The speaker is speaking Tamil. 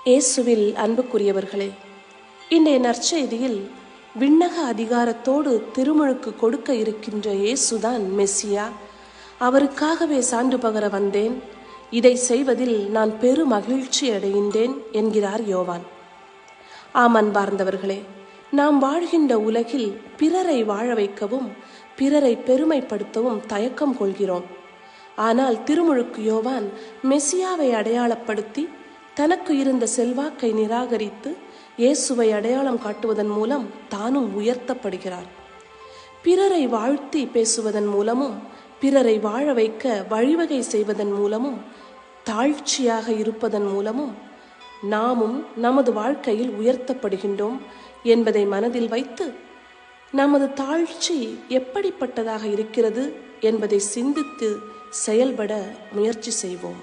இயேசுவில் அன்புக்குரியவர்களே, இன்றைய நற்செய்தியில் விண்ணக அதிகாரத்தோடு திருமுழுக்கு கொடுக்க இருக்கின்ற இயேசுதான் மெசியா. அவருக்காகவே சான்று பகர வந்தேன், இதை செய்வதில் நான் பெரு மகிழ்ச்சி அடைகின்றேன் என்கிறார் யோவான். ஆம் அன்பார்ந்தவர்களே, நாம் வாழ்கின்ற உலகில் பிறரை வாழ வைக்கவும் பிறரை பெருமைப்படுத்தவும் தயக்கம் கொள்கிறோம். ஆனால் திருமுழுக்கு யோவான் மெசியாவை அடையாளப்படுத்தி தனக்கு இருந்த செல்வாக்கை நிராகரித்து இயேசுவை அடையாளம் காட்டுவதன் மூலம் தானும் உயர்த்தப்படுகிறார். பிறரை வாழ்த்தி பேசுவதன் மூலமும் பிறரை வாழ வைக்க வழிவகை செய்வதன் மூலமும் தாழ்ச்சியாக இருப்பதன் மூலமும் நாமும் நமது வாழ்க்கையில் உயர்த்தப்படுகின்றோம் என்பதை மனதில் வைத்து நமது தாழ்ச்சி எப்படிப்பட்டதாக இருக்கிறது என்பதை சிந்தித்து செயல்பட முயற்சி செய்வோம்.